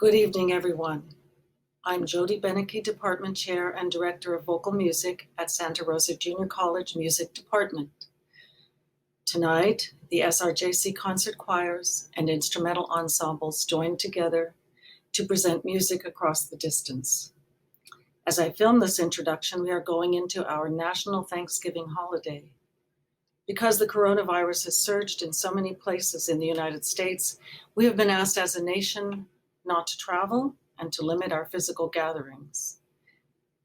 Good evening, everyone. I'm Jody Beneke, Department Chair and Director of Vocal Music at Santa Rosa Junior College Music Department. Tonight, the SRJC concert choirs and instrumental ensembles joined together to present music across the distance. As I film this introduction, we are going into our National Thanksgiving holiday. Because the coronavirus has surged in so many places in the United States, we have been asked as a nation not to travel and to limit our physical gatherings.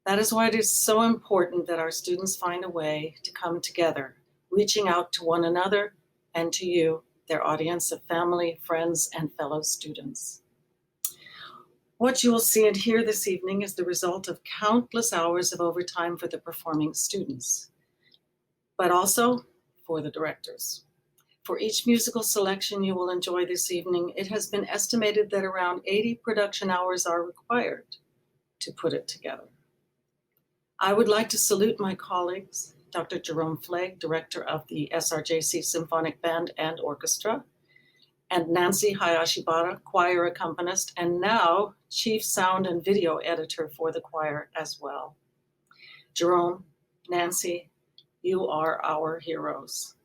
That is why it is so important that our students find a way to come together, reaching out to one another and to you, their audience of family, friends, and fellow students. What you will see and hear this evening is the result of countless hours of overtime for the performing students, but also for the directors. For each musical selection you will enjoy this evening, it has been estimated that around 80 production hours are required to put it together. I would like to salute my colleagues, Dr. Jerome Flagg, Director of the SRJC Symphonic Band and Orchestra, and Nancy Hayashibara, choir accompanist, and now Chief Sound and Video Editor for the choir as well. Jerome, Nancy, you are our heroes.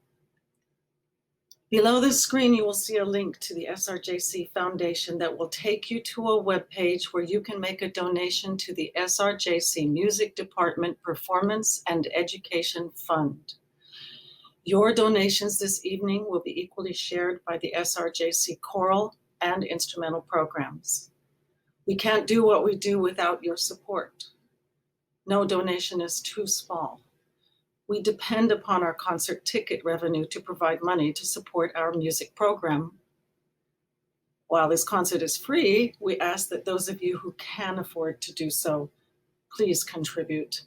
Below the screen, you will see a link to the SRJC Foundation that will take you to a webpage where you can make a donation to the SRJC Music Department Performance and Education Fund. Your donations this evening will be equally shared by the SRJC choral and instrumental programs. We can't do what we do without your support. No donation is too small. We depend upon our concert ticket revenue to provide money to support our music program. While this concert is free, we ask that those of you who can afford to do so, please contribute.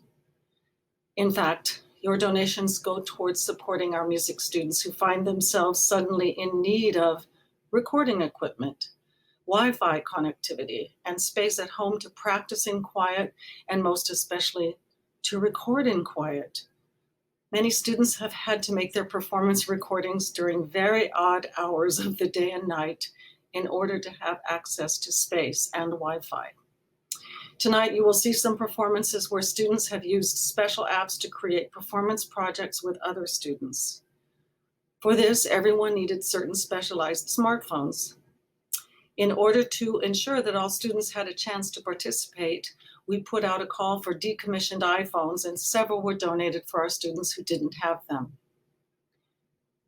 In fact, your donations go towards supporting our music students who find themselves suddenly in need of recording equipment, Wi-Fi connectivity, and space at home to practice in quiet, and most especially to record in quiet. Many students have had to make their performance recordings during very odd hours of the day and night in order to have access to space and Wi-Fi. Tonight, you will see some performances where students have used special apps to create performance projects with other students. For this, everyone needed certain specialized smartphones. In order to ensure that all students had a chance to participate, we put out a call for decommissioned iPhones, and several were donated for our students who didn't have them.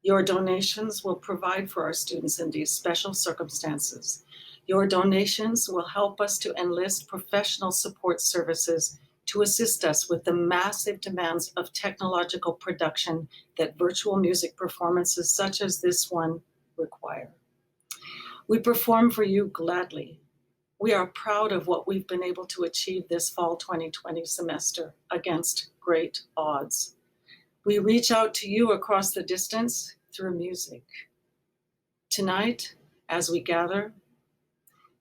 Your donations will provide for our students in these special circumstances. Your donations will help us to enlist professional support services to assist us with the massive demands of technological production that virtual music performances such as this one require. We perform for you gladly. We are proud of what we've been able to achieve this fall 2020 semester against great odds. We reach out to you across the distance through music. Tonight, as we gather,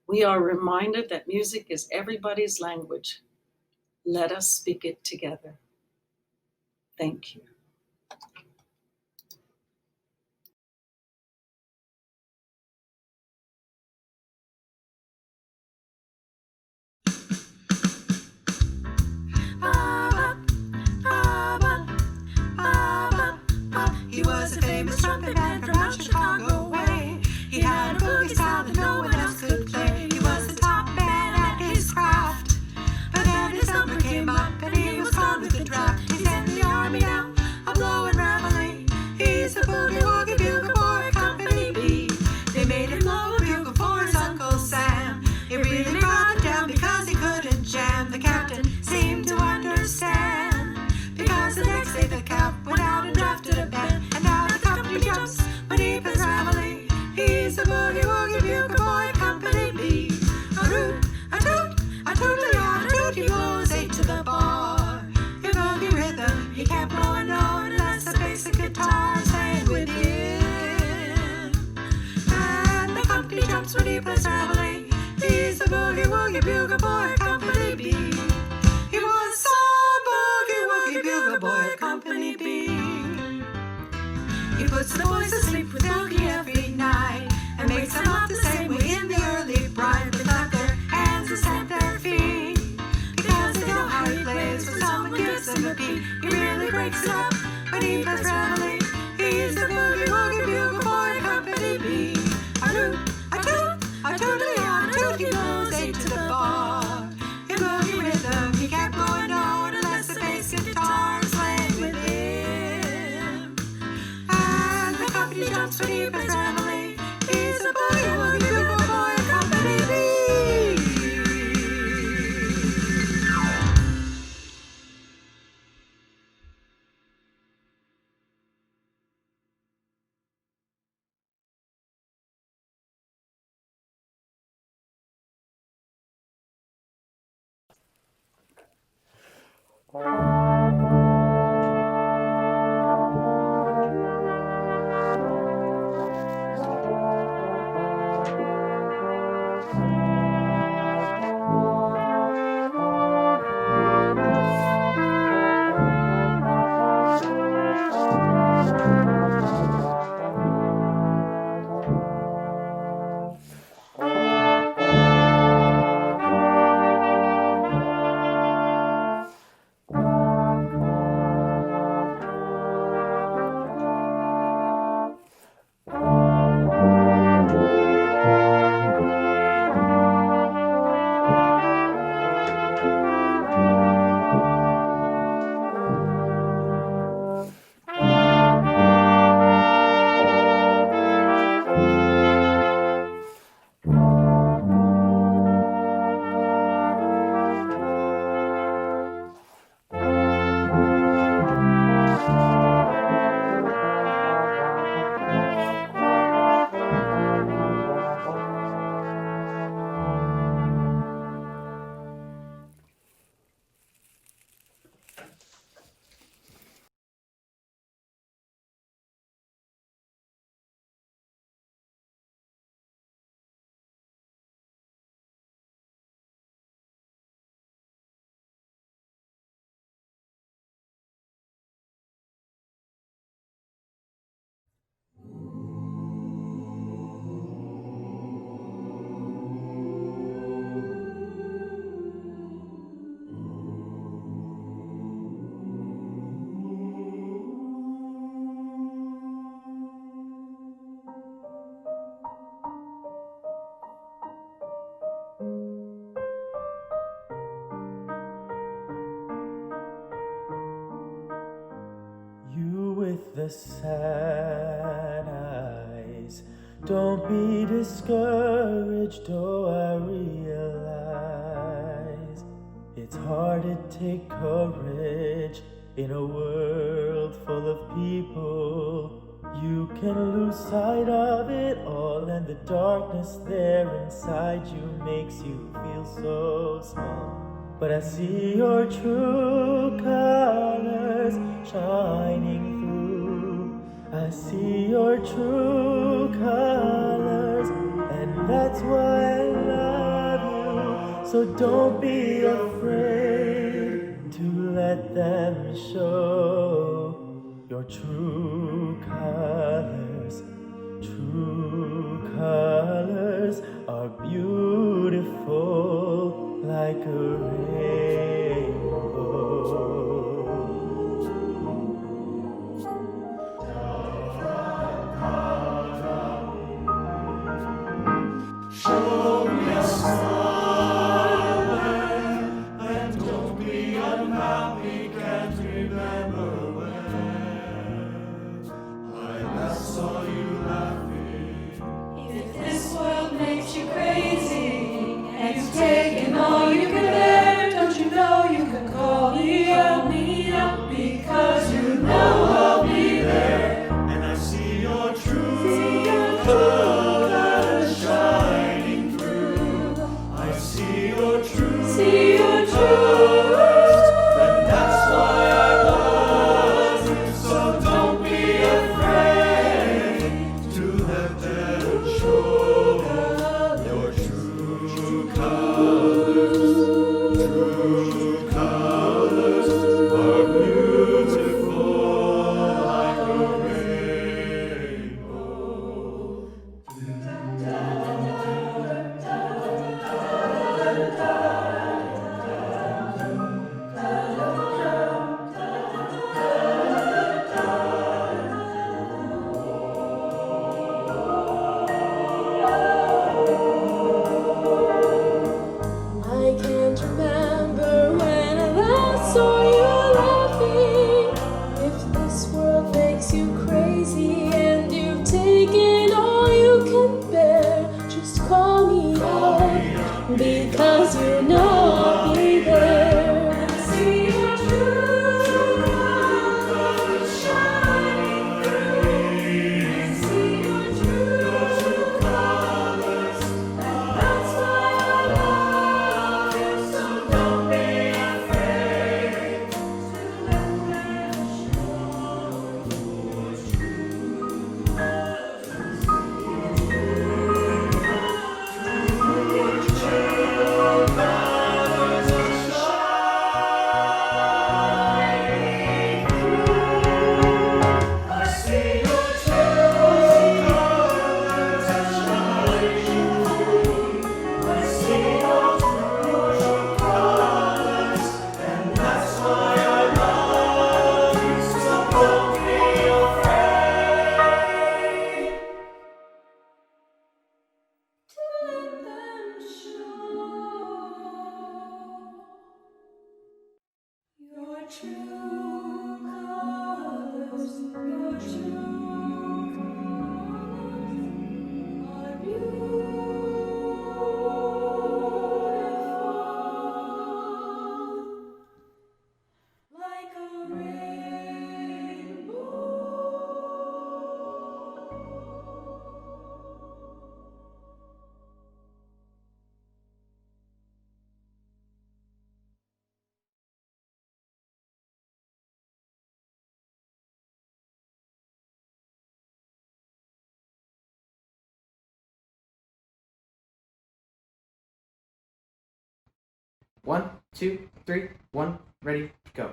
we are reminded that music is everybody's language. Let us speak it together. Thank you. He was a famous trumpet man from out Chicago way. He had a boogie style that no one else could play. He was the top man at his craft. But then his number came up and he was gone with the draft. He's in the army now, a blowing reveille. He's the boogie woogie bugle boy, Company B. They made him blow a bugle for his Uncle Sam. It really brought him down because he couldn't jam. The captain seemed to understand, because the next day the cap went out and drafted a band. And now the company jumps when he plays reveille. He's the boogie woogie bugle boy, Company B. A root, a toot, a tootly-on, a toot, he blows 8 to the bar. In boogie rhythm, he can't blow a note unless the basic guitar is playing with him. And the company jumps when he plays reveille. He's the boogie woogie bugle boy, Company B. He was a boogie woogie bugle boy, Company B. He puts the boys to sleep with boogie every night and makes them up the same way in the early brine. They clap their straight to the bar. In boogie rhythm, he kept going on unless the bass guitar was playing with him. And the company jumps for deep as family. He's a boogie woogie beautiful boy, company B. With the sad eyes, don't be discouraged, oh I realize it's hard to take courage in a world full of people. You can lose sight of it all, and the darkness there inside you makes you feel so small. But I see your true colors shining through. I see your true colors, and that's why I love you. So don't be afraid to let them show your true colors. True colors are beautiful like a rainbow. Show me a smile and don't be unhappy, can't remember when I last saw you laughing. If this world makes you crazy and you've taken all you can bear, don't you know you can call me up because you know I'll be there. And I see your true colors shining through. I see your truth, and that's why I love you. So don't be afraid to let them show your true colors. True colors are beautiful like a rainbow. 'cause you'll not be there. I see your true colors shining through. I see your true colors, and that's why I love you. So don't be afraid to let them show your true colors. Your true colors, your true colors are beautiful, like a rainbow. One, two, three, one, ready, go.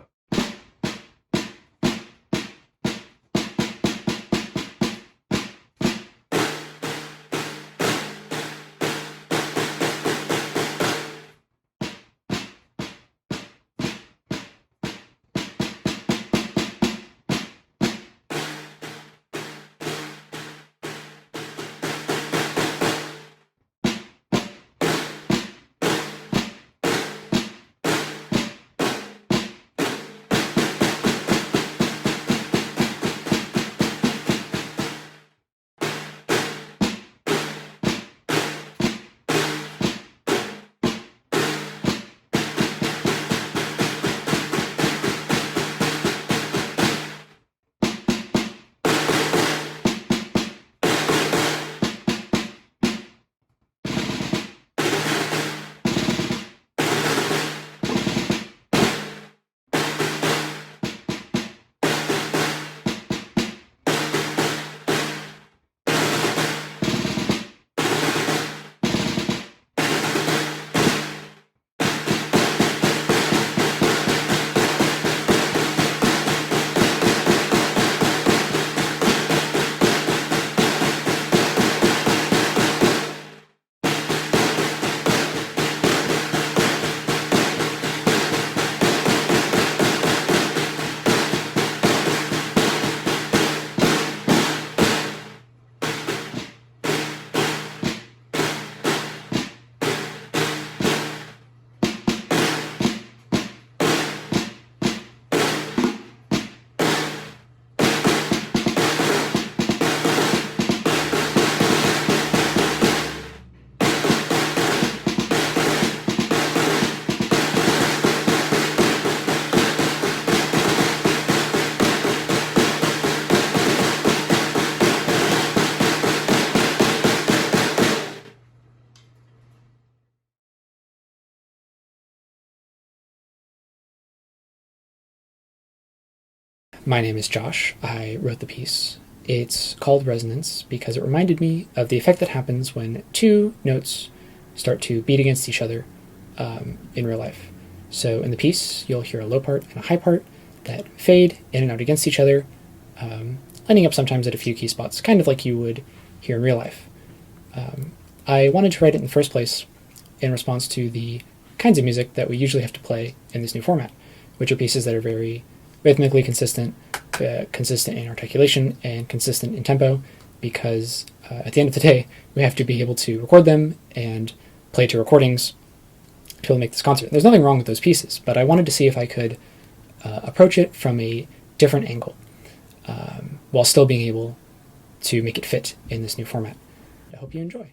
My name is Josh. I wrote the piece. It's called Resonance because it reminded me of the effect that happens when two notes start to beat against each other in real life. So in the piece, you'll hear a low part and a high part that fade in and out against each other, ending up sometimes at a few key spots, kind of like you would hear in real life. I wanted to write it in the first place in response to the kinds of music that we usually have to play in this new format, which are pieces that are very rhythmically consistent, consistent in articulation, and consistent in tempo, because at the end of the day, we have to be able to record them and play to recordings to be able to make this concert. There's nothing wrong with those pieces, but I wanted to see if I could approach it from a different angle, while still being able to make it fit in this new format. I hope you enjoy.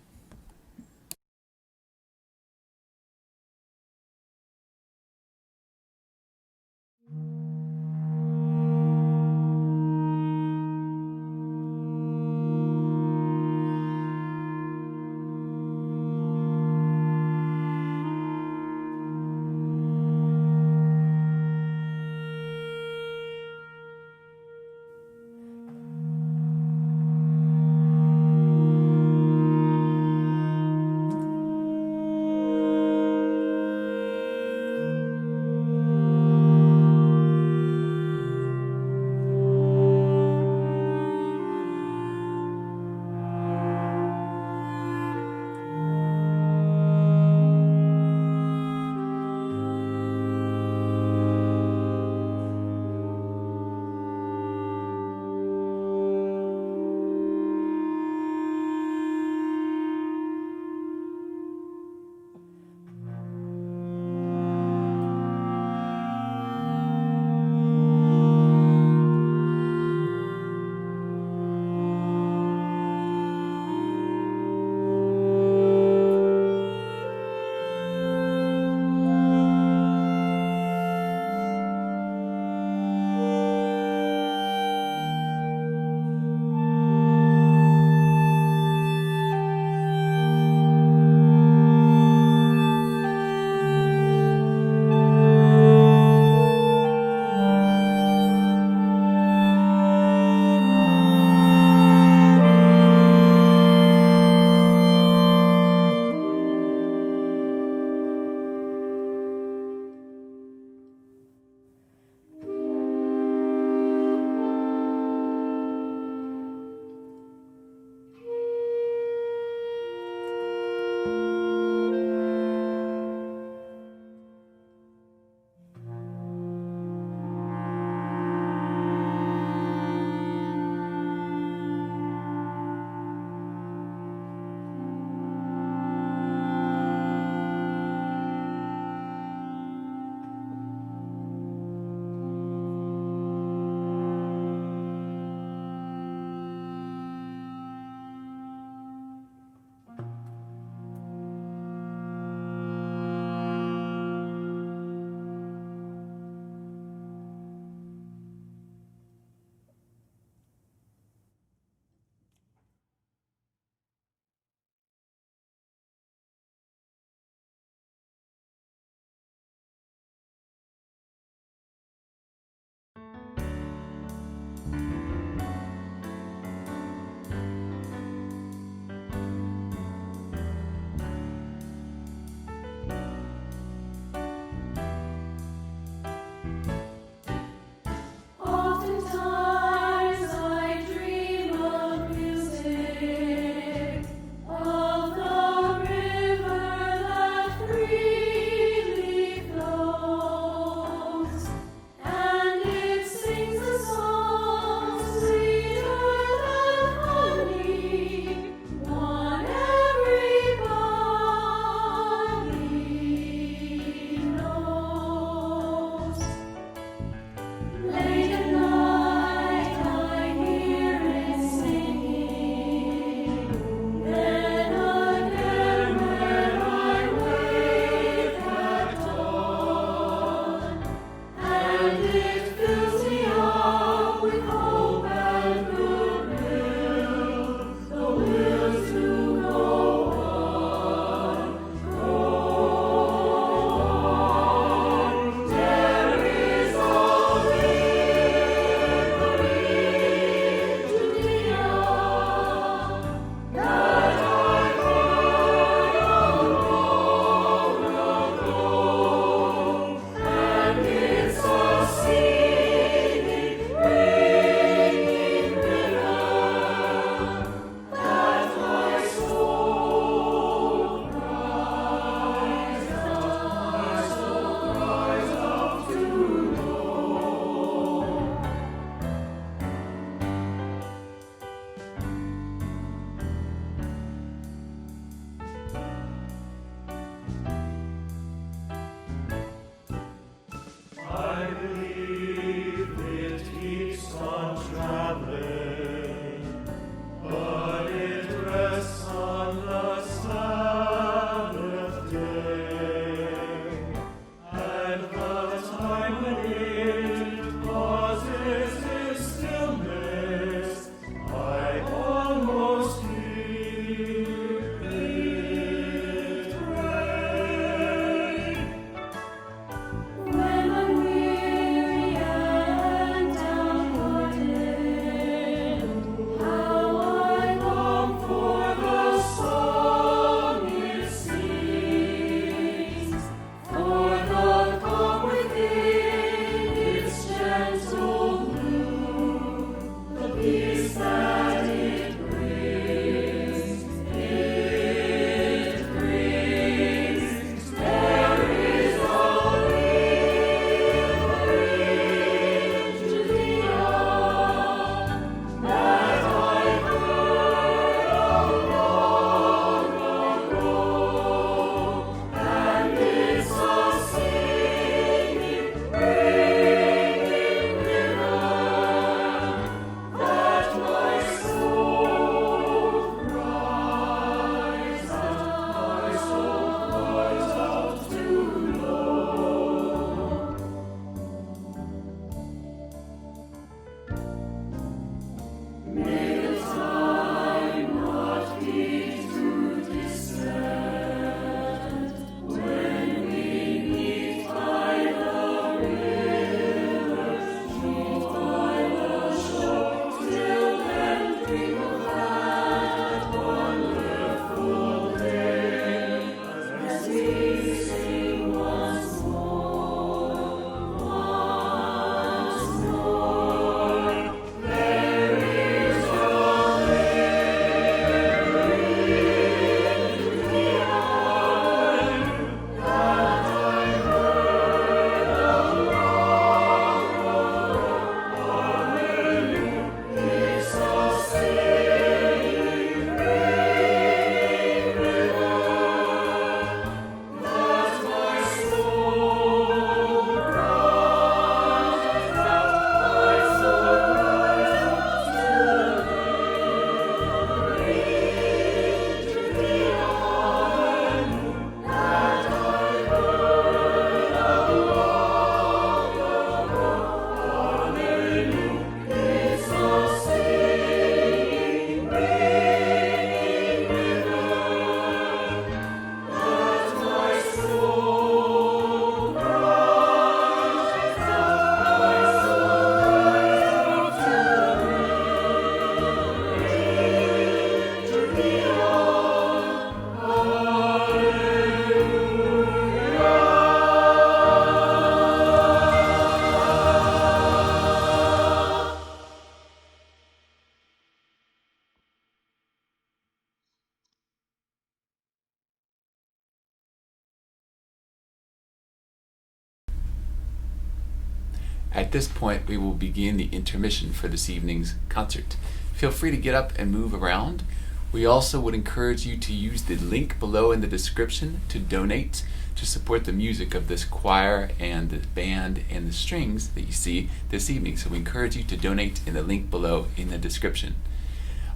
At this point, we will begin the intermission for this evening's concert. Feel free to get up and move around. We also would encourage you to use the link below in the description to donate to support the music of this choir and the band and the strings that you see this evening. So we encourage you to donate in the link below in the description.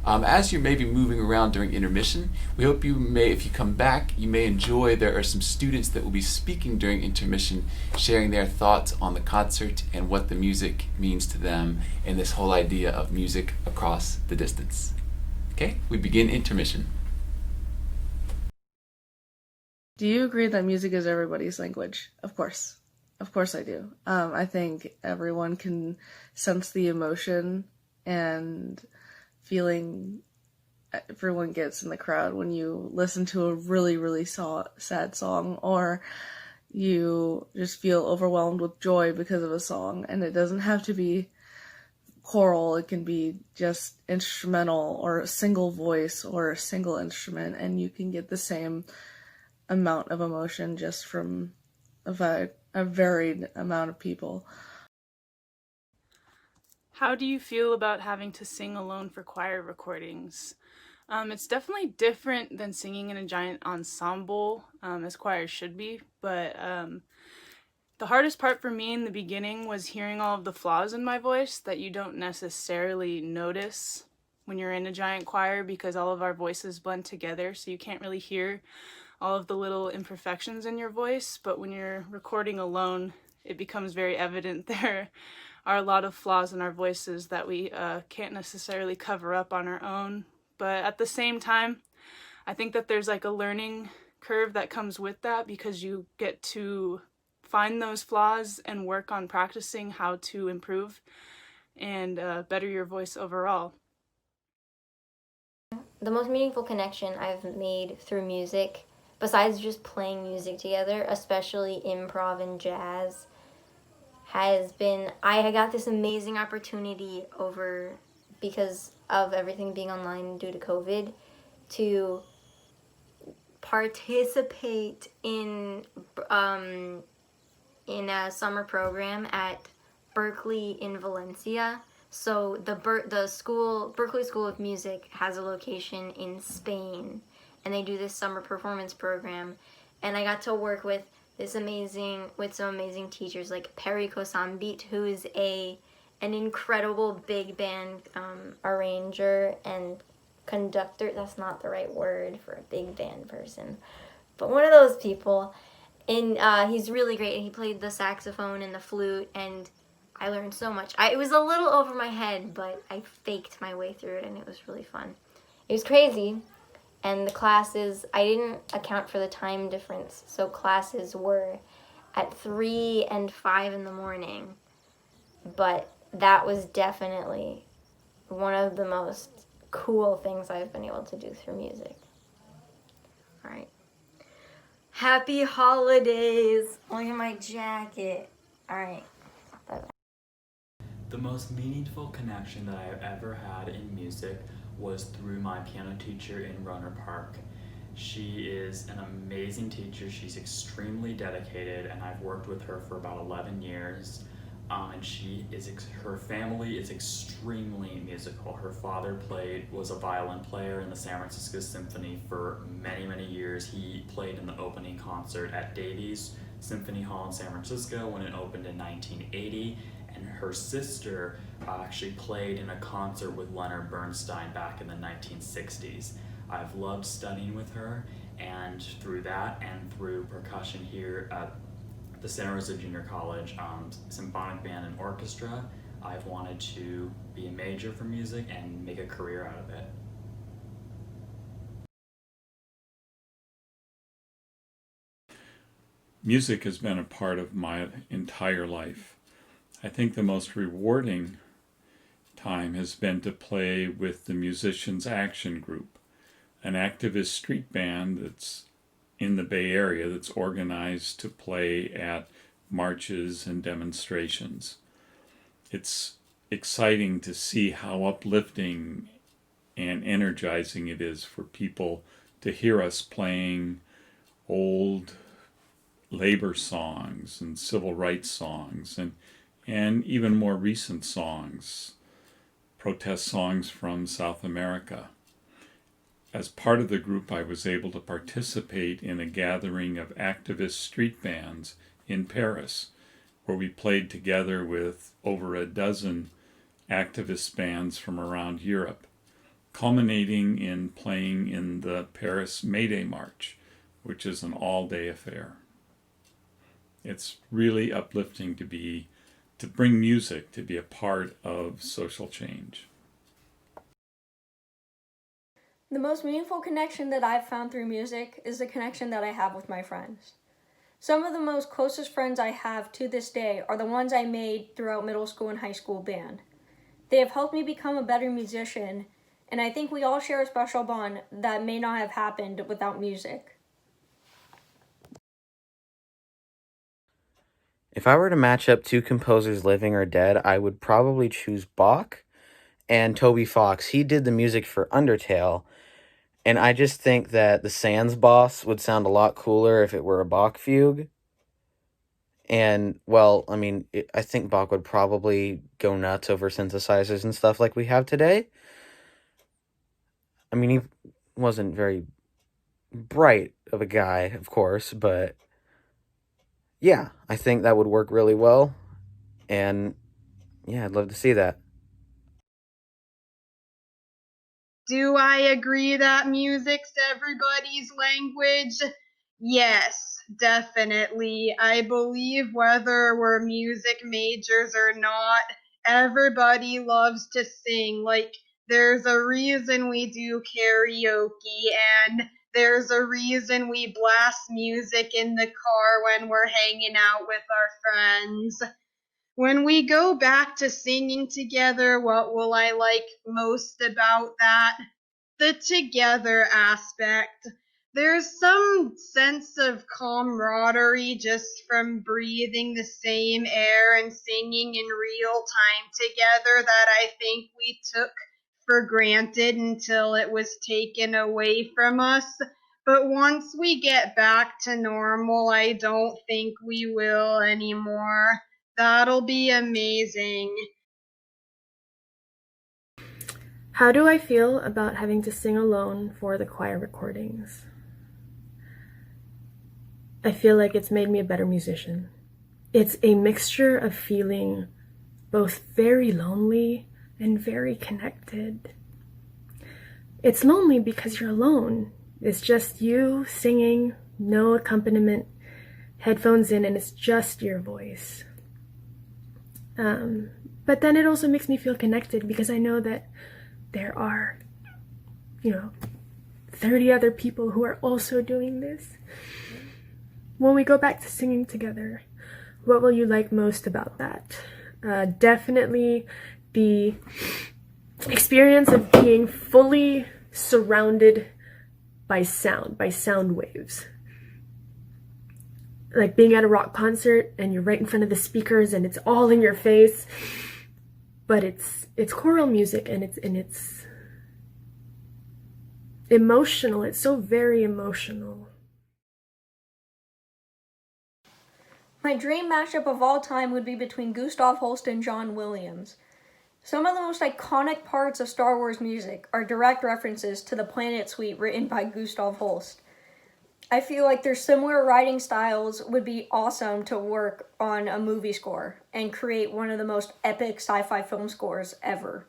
As you may be moving around during intermission, we hope you may, if you come back, you may enjoy. There are some students that will be speaking during intermission, sharing their thoughts on the concert and what the music means to them and this whole idea of music across the distance. Okay, we begin intermission. Do you agree that music is everybody's language? Of course. Of course I do. I think everyone can sense the emotion and feeling everyone gets in the crowd when you listen to a really, really sad song, or you just feel overwhelmed with joy because of a song. And it doesn't have to be choral, it can be just instrumental or a single voice or a single instrument, and you can get the same amount of emotion just from a varied amount of people. How do you feel about having to sing alone for choir recordings? It's definitely different than singing in a giant ensemble, as choirs should be, but the hardest part for me in the beginning was hearing all of the flaws in my voice that you don't necessarily notice when you're in a giant choir, because all of our voices blend together, so you can't really hear all of the little imperfections in your voice. But when you're recording alone, it becomes very evident there are a lot of flaws in our voices that we can't necessarily cover up on our own. But at the same time, I think that there's like a learning curve that comes with that, because you get to find those flaws and work on practicing how to improve and better your voice overall. The most meaningful connection I've made through music, besides just playing music together, especially improv and jazz, has been, I got this amazing opportunity because of everything being online due to COVID, to participate in a summer program at Berkeley in Valencia. So the Berkeley School of Music has a location in Spain, and they do this summer performance program, and I got to work with some amazing teachers like Perry Kosambit, who is an incredible big band arranger and conductor. That's not the right word for a big band person, but one of those people. And he's really great, and he played the saxophone and the flute, and I learned so much. It was a little over my head, but I faked my way through it, and it was really fun. It was crazy, and the classes, I didn't account for the time difference, so classes were at 3 and 5 in the morning, but that was definitely one of the most cool things I've been able to do through music. All right. Happy holidays! Look at my jacket. All right. Bye-bye. The most meaningful connection that I've ever had in music was through my piano teacher in Rohnert Park. She is an amazing teacher. She's extremely dedicated, and I've worked with her for about 11 years. And her family is extremely musical. Her father was a violin player in the San Francisco Symphony for many, many years. He played in the opening concert at Davies Symphony Hall in San Francisco when it opened in 1980. And her sister actually played in a concert with Leonard Bernstein back in the 1960s. I've loved studying with her, and through that and through percussion here at the Santa Rosa Junior College Symphonic Band and Orchestra, I've wanted to be a major for music and make a career out of it. Music has been a part of my entire life. I think the most rewarding time has been to play with the Musicians Action Group, an activist street band that's in the Bay Area that's organized to play at marches and demonstrations. It's exciting to see how uplifting and energizing it is for people to hear us playing old labor songs and civil rights songs and and even more recent songs, protest songs from South America. As part of the group, I was able to participate in a gathering of activist street bands in Paris, where we played together with over a dozen activist bands from around Europe, culminating in playing in the Paris May Day March, which is an all-day affair. It's really uplifting to bring music to be a part of social change. The most meaningful connection that I've found through music is the connection that I have with my friends. Some of the most closest friends I have to this day are the ones I made throughout middle school and high school band. They have helped me become a better musician, and I think we all share a special bond that may not have happened without music. If I were to match up two composers living or dead, I would probably choose Bach and Toby Fox. He did the music for Undertale, and I just think that the Sans Boss would sound a lot cooler if it were a Bach fugue. And, well, I mean, I think Bach would probably go nuts over synthesizers and stuff like we have today. I mean, he wasn't very bright of a guy, of course, but yeah, I think that would work really well. And yeah, I'd love to see that. Do I agree that music's everybody's language? Yes, definitely. I believe whether we're music majors or not, everybody loves to sing. Like, there's a reason we do karaoke, and there's a reason we blast music in the car when we're hanging out with our friends. When we go back to singing together, what will I like most about that? The together aspect. There's some sense of camaraderie just from breathing the same air and singing in real time together that I think we took for granted until it was taken away from us. But once we get back to normal, I don't think we will anymore. That'll be amazing. How do I feel about having to sing alone for the choir recordings? I feel like it's made me a better musician. It's a mixture of feeling both very lonely and very connected. It's lonely because you're alone. It's just you singing, no accompaniment, headphones in, and it's just your voice. But then it also makes me feel connected because I know that there are, 30 other people who are also doing this. When we go back to singing together, what will you like most about that? Definitely the experience of being fully surrounded by sound waves. Like being at a rock concert and you're right in front of the speakers and it's all in your face, but it's choral music and it's emotional. It's so very emotional. My dream mashup of all time would be between Gustav Holst and John Williams. Some of the most iconic parts of Star Wars music are direct references to the Planet Suite written by Gustav Holst. I feel like their similar writing styles would be awesome to work on a movie score and create one of the most epic sci-fi film scores ever.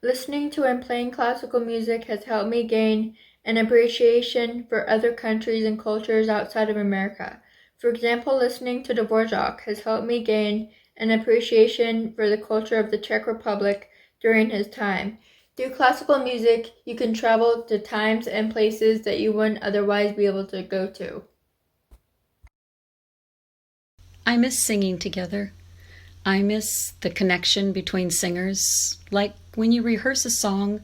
Listening to and playing classical music has helped me gain an appreciation for other countries and cultures outside of America. For example, listening to Dvorak has helped me gain an appreciation for the culture of the Czech Republic during his time. Through classical music, you can travel to times and places that you wouldn't otherwise be able to go to. I miss singing together. I miss the connection between singers, like when you rehearse a song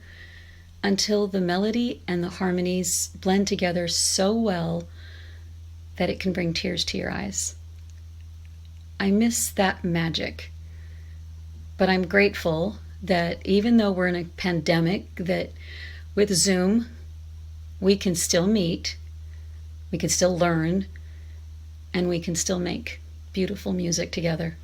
until the melody and the harmonies blend together so well that it can bring tears to your eyes. I miss that magic. But I'm grateful that even though we're in a pandemic, that with Zoom, we can still meet, we can still learn, and we can still make beautiful music together.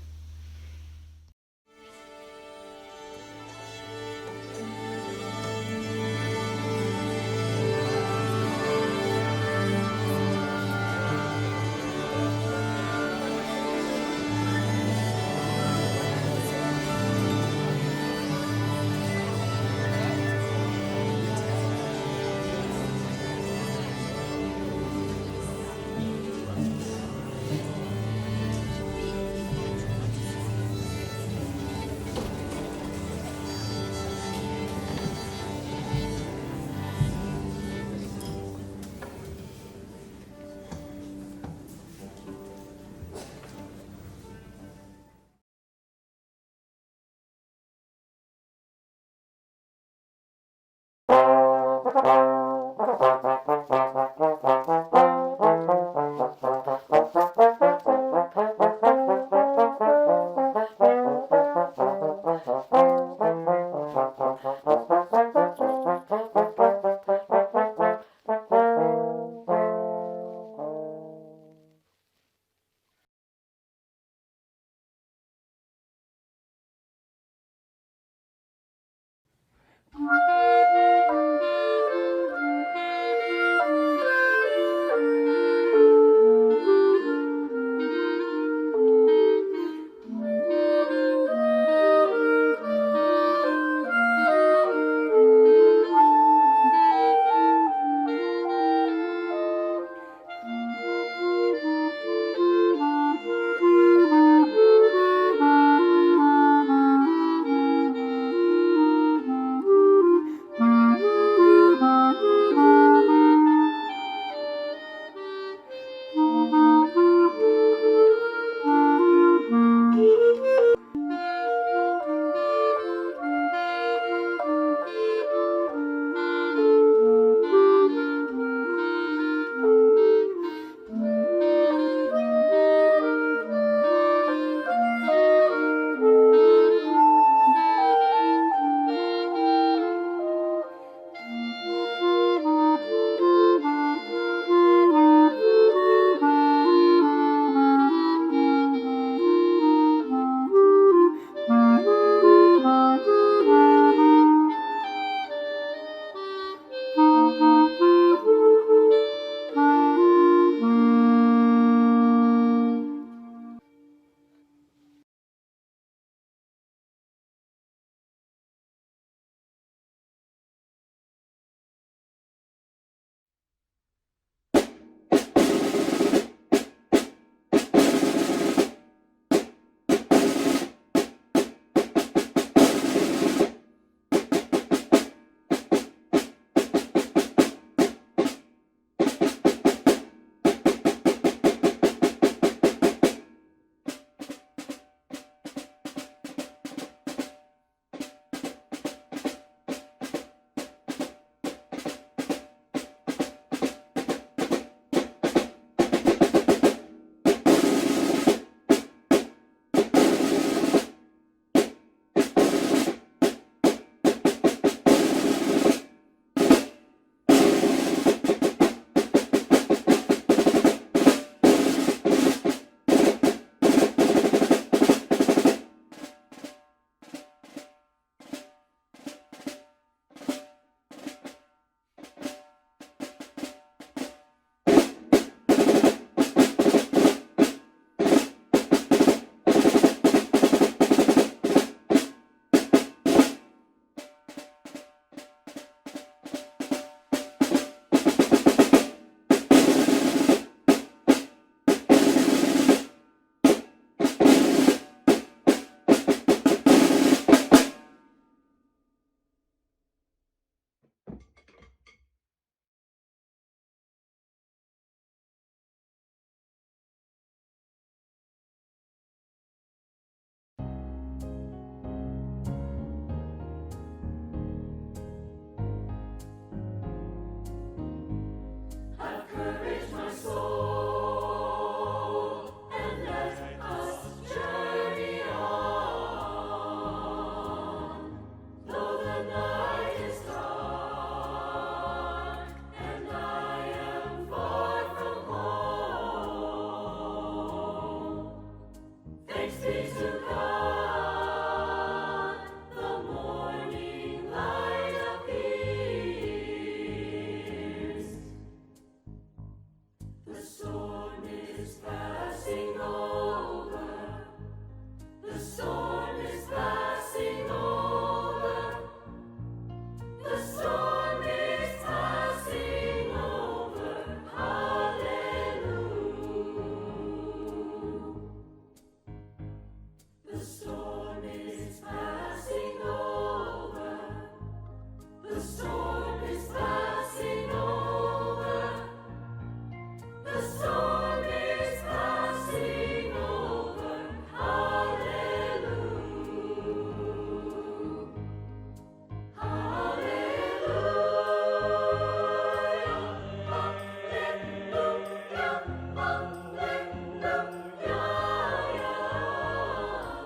The storm is passing over. Hallelujah.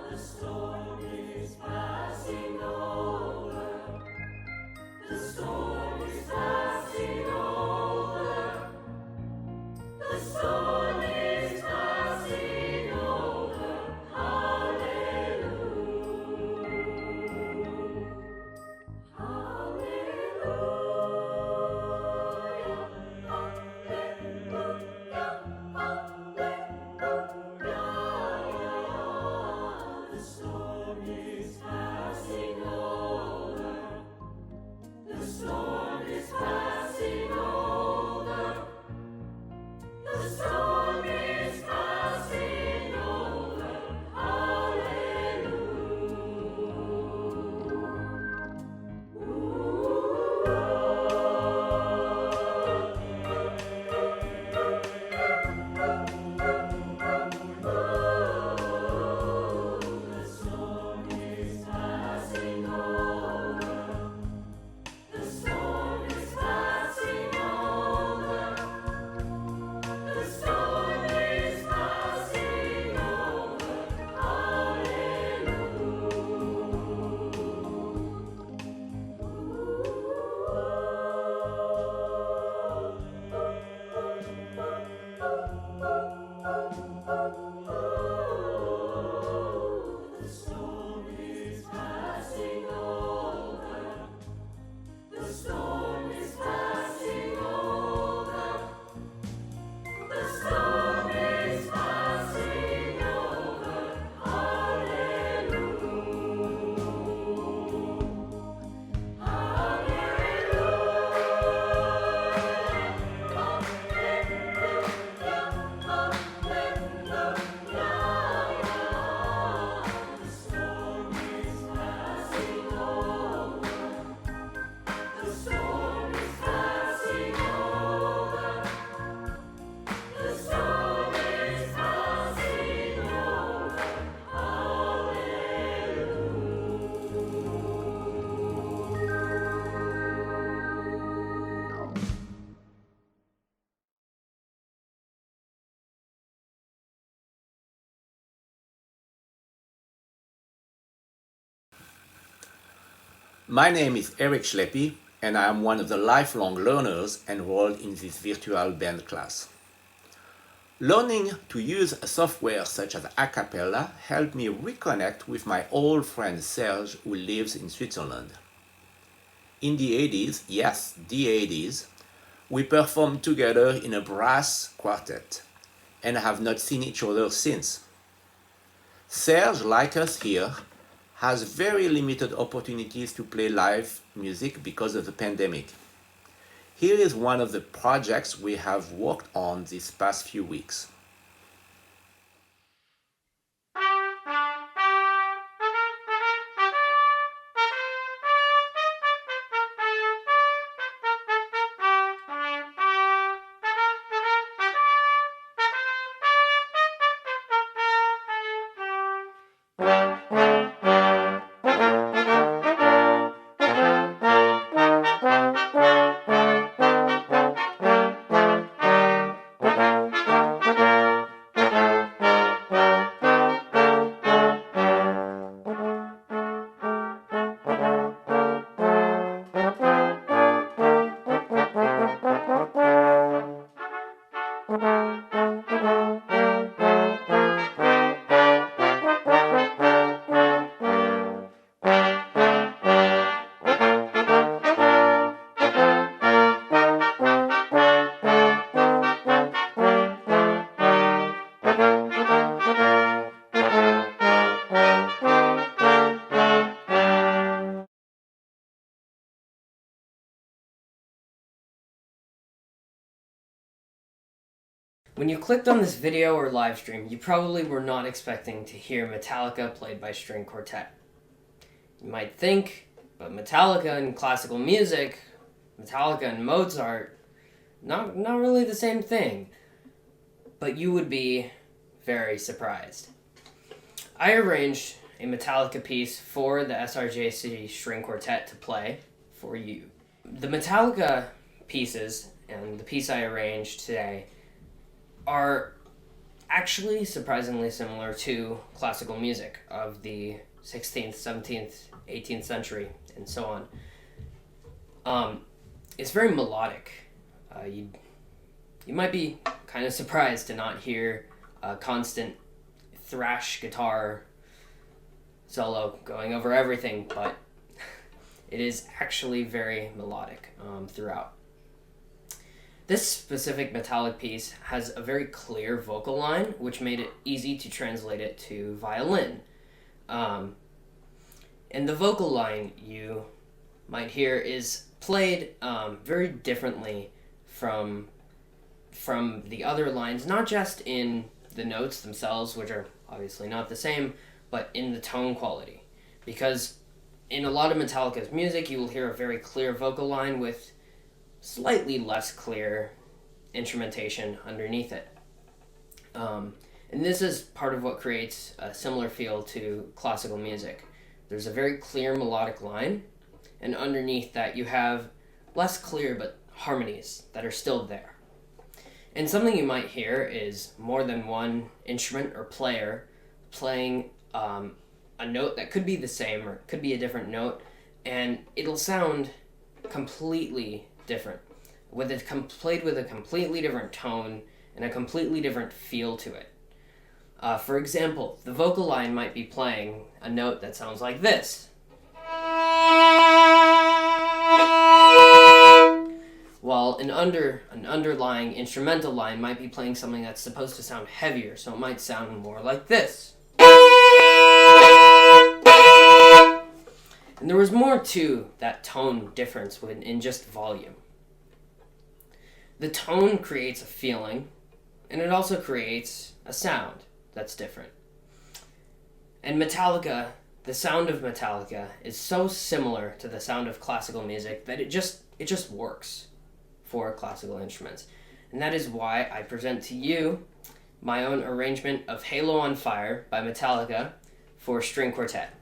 The storm is passing over. The storm is passing over. The storm is passing over. The storm is passing over. The storm is passing over. The storm is passing over. The storm is passing over. The storm is passing over. The storm is passing over. The storm is passing over. The storm is passing over. The storm is passing over. The storm is passing over. The storm is passing over. The storm is passing over. My name is Eric Schleppi, and I am one of the lifelong learners enrolled in this virtual band class. Learning to use software such as Acapella helped me reconnect with my old friend Serge, who lives in Switzerland. In the 80s, yes, the 80s, we performed together in a brass quartet and have not seen each other since. Serge, like us here, has very limited opportunities to play live music because of the pandemic. Here is one of the projects we have worked on these past few weeks. When you clicked on this video or live stream, you probably were not expecting to hear Metallica played by string quartet. You might think, but Metallica and classical music, Metallica and Mozart, not really the same thing. but you would be very surprised. I arranged a Metallica piece for the SRJC string quartet to play for you. The Metallica pieces and the piece I arranged today are actually surprisingly similar to classical music of the 16th, 17th, 18th century, and so on. It's very melodic. You might be kind of surprised to not hear a constant thrash guitar solo going over everything, but it is actually very melodic throughout. This specific metallic piece has a very clear vocal line, which made it easy to translate it to violin. And the vocal line you might hear is played very differently from the other lines, not just in the notes themselves, which are obviously not the same, but in the tone quality. Because in a lot of Metallica's music, you will hear a very clear vocal line with slightly less clear instrumentation underneath it. And this is part of what creates a similar feel to classical music. There's a very clear melodic line, and underneath that you have less clear but harmonies that are still there. And something you might hear is more than one instrument or player playing a note that could be the same or could be a different note, and it'll sound completely different, played with a completely different tone and a completely different feel to it. For example, the vocal line might be playing a note that sounds like this, while an underlying instrumental line might be playing something that's supposed to sound heavier, so it might sound more like this. And there was more to that tone difference in just volume. The tone creates a feeling, and it also creates a sound that's different. And Metallica, the sound of Metallica, is so similar to the sound of classical music that it just works for classical instruments. And that is why I present to you my own arrangement of Halo on Fire by Metallica for string quartet.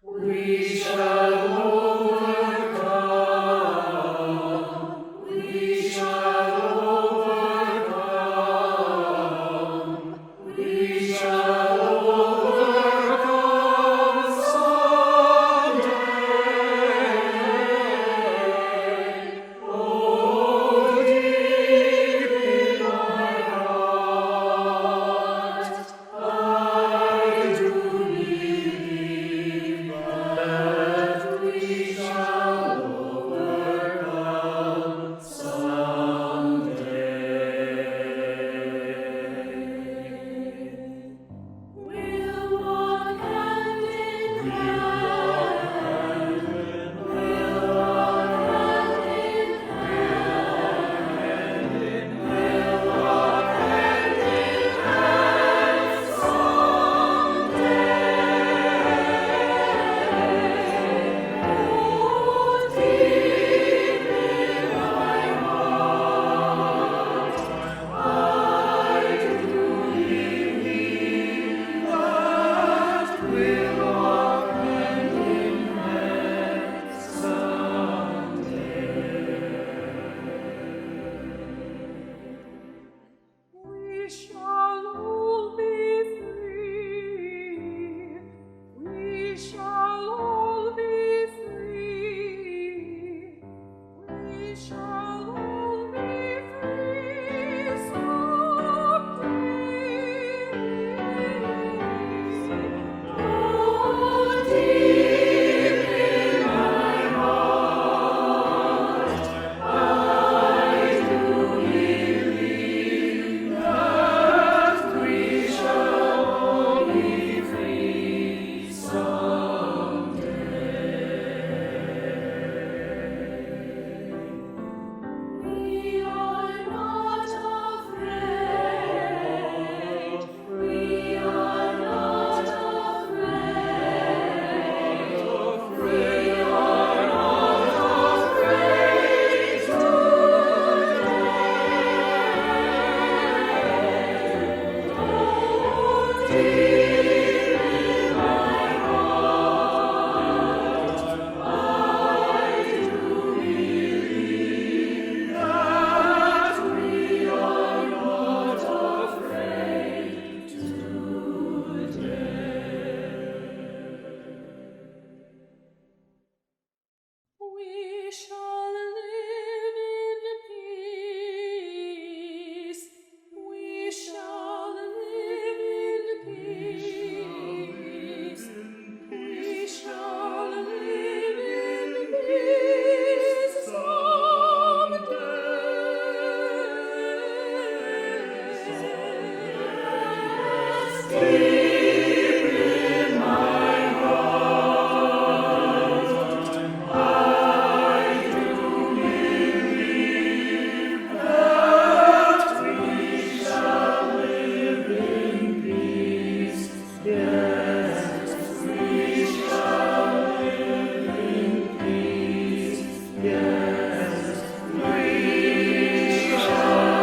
We shall overcome. We shall overcome. We shall overcome someday. Oh, deep in my heart, I do believe that we shall overcome someday. We'll walk hand in hand. We'll walk hand in hand. We'll walk hand in hand someday. Oh, deep in my heart, I do believe that we'll walk hand in hand someday. We shall all be free. We shall all be free. We shall all be free someday. Oh, deep in my heart, I do believe that we shall all be free someday. We are not afraid. We are not afraid. We are not afraid today. Oh, deep in my heart, I do believe that we are not afraid today. We shall live in peace. We shall live in peace. We shall live in peace someday. Deep in my heart, I do believe that we shall live in peace. Yes, we shall live in peace. Yes, we shall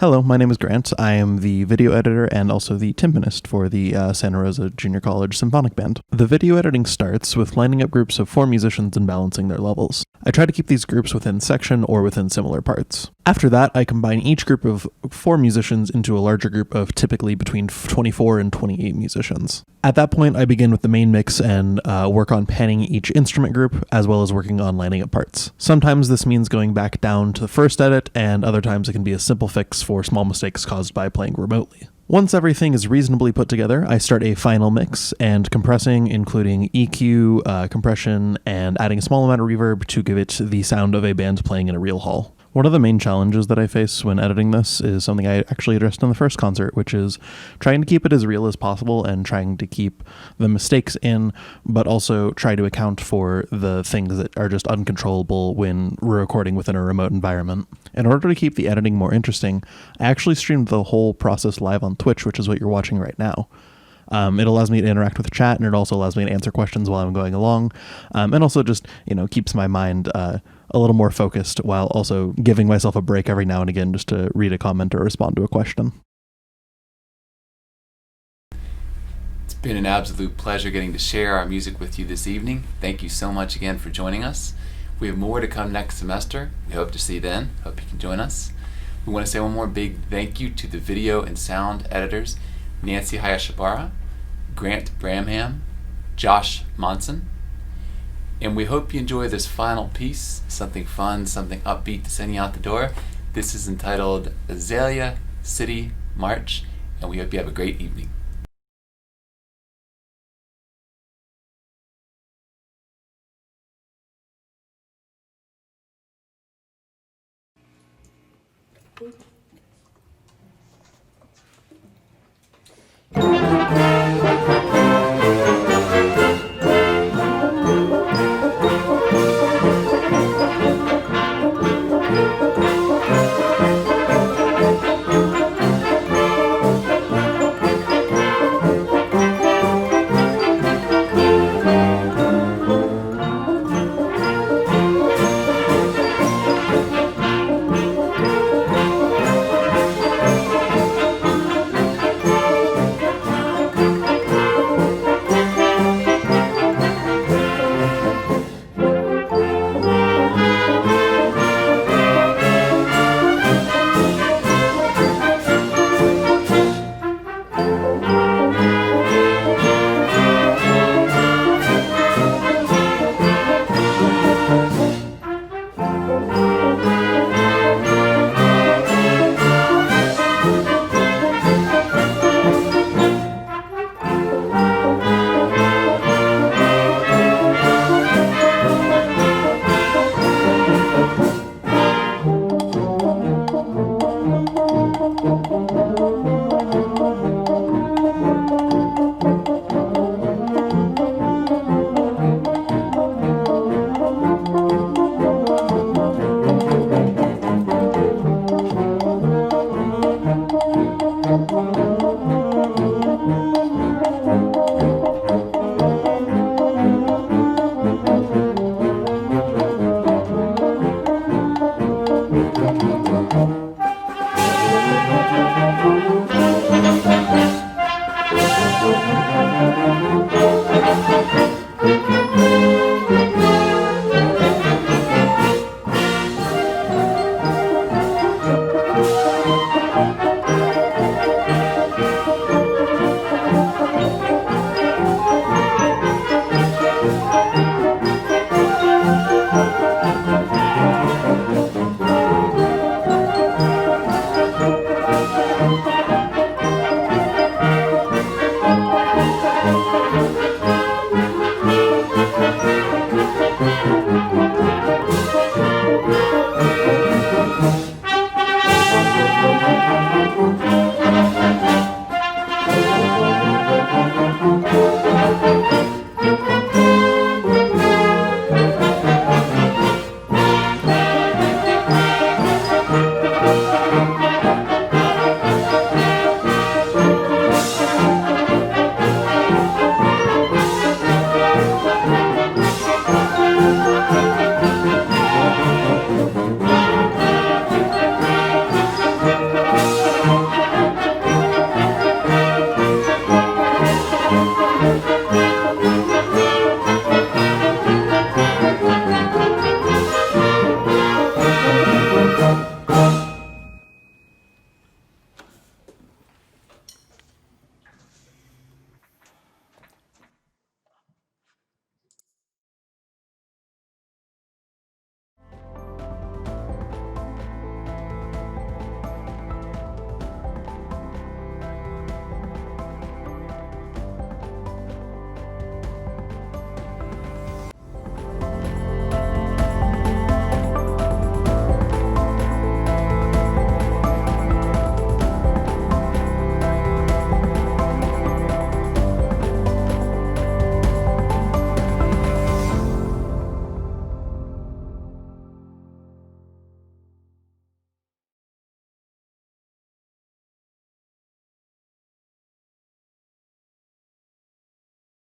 Hello, my name is Grant. I am the video editor and also the timpanist for the Santa Rosa Junior College Symphonic Band. The video editing starts with lining up groups of 4 musicians and balancing their levels. I try to keep these groups within section or within similar parts. After that, I combine each group of 4 musicians into a larger group of typically between 24 and 28 musicians. At that point, I begin with the main mix and work on panning each instrument group, as well as working on lining up parts. Sometimes this means going back down to the first edit, and other times it can be a simple fix for small mistakes caused by playing remotely. Once everything is reasonably put together, I start a final mix and compressing, including EQ, compression, and adding a small amount of reverb to give it the sound of a band playing in a real hall. One of the main challenges that I face when editing this is something I actually addressed in the first concert, which is trying to keep it as real as possible and trying to keep the mistakes in, but also try to account for the things that are just uncontrollable when we're recording within a remote environment. In order to keep the editing more interesting, I actually streamed the whole process live on Twitch, which is what you're watching right now. It allows me to interact with the chat, and it also allows me to answer questions while I'm going along, and also just, keeps my mind a little more focused while also giving myself a break every now and again just to read a comment or respond to a question. It's been an absolute pleasure getting to share our music with you this evening. Thank you so much again for joining us. We have more to come next semester. We hope to see you then. Hope you can join us. We want to say one more big thank you to the video and sound editors, Nancy Hayashibara, Grant Bramham, Josh Monson. And we hope you enjoy this final piece, something fun, something upbeat to send you out the door. This is entitled Azalea City March, and we hope you have a great evening. Thank you.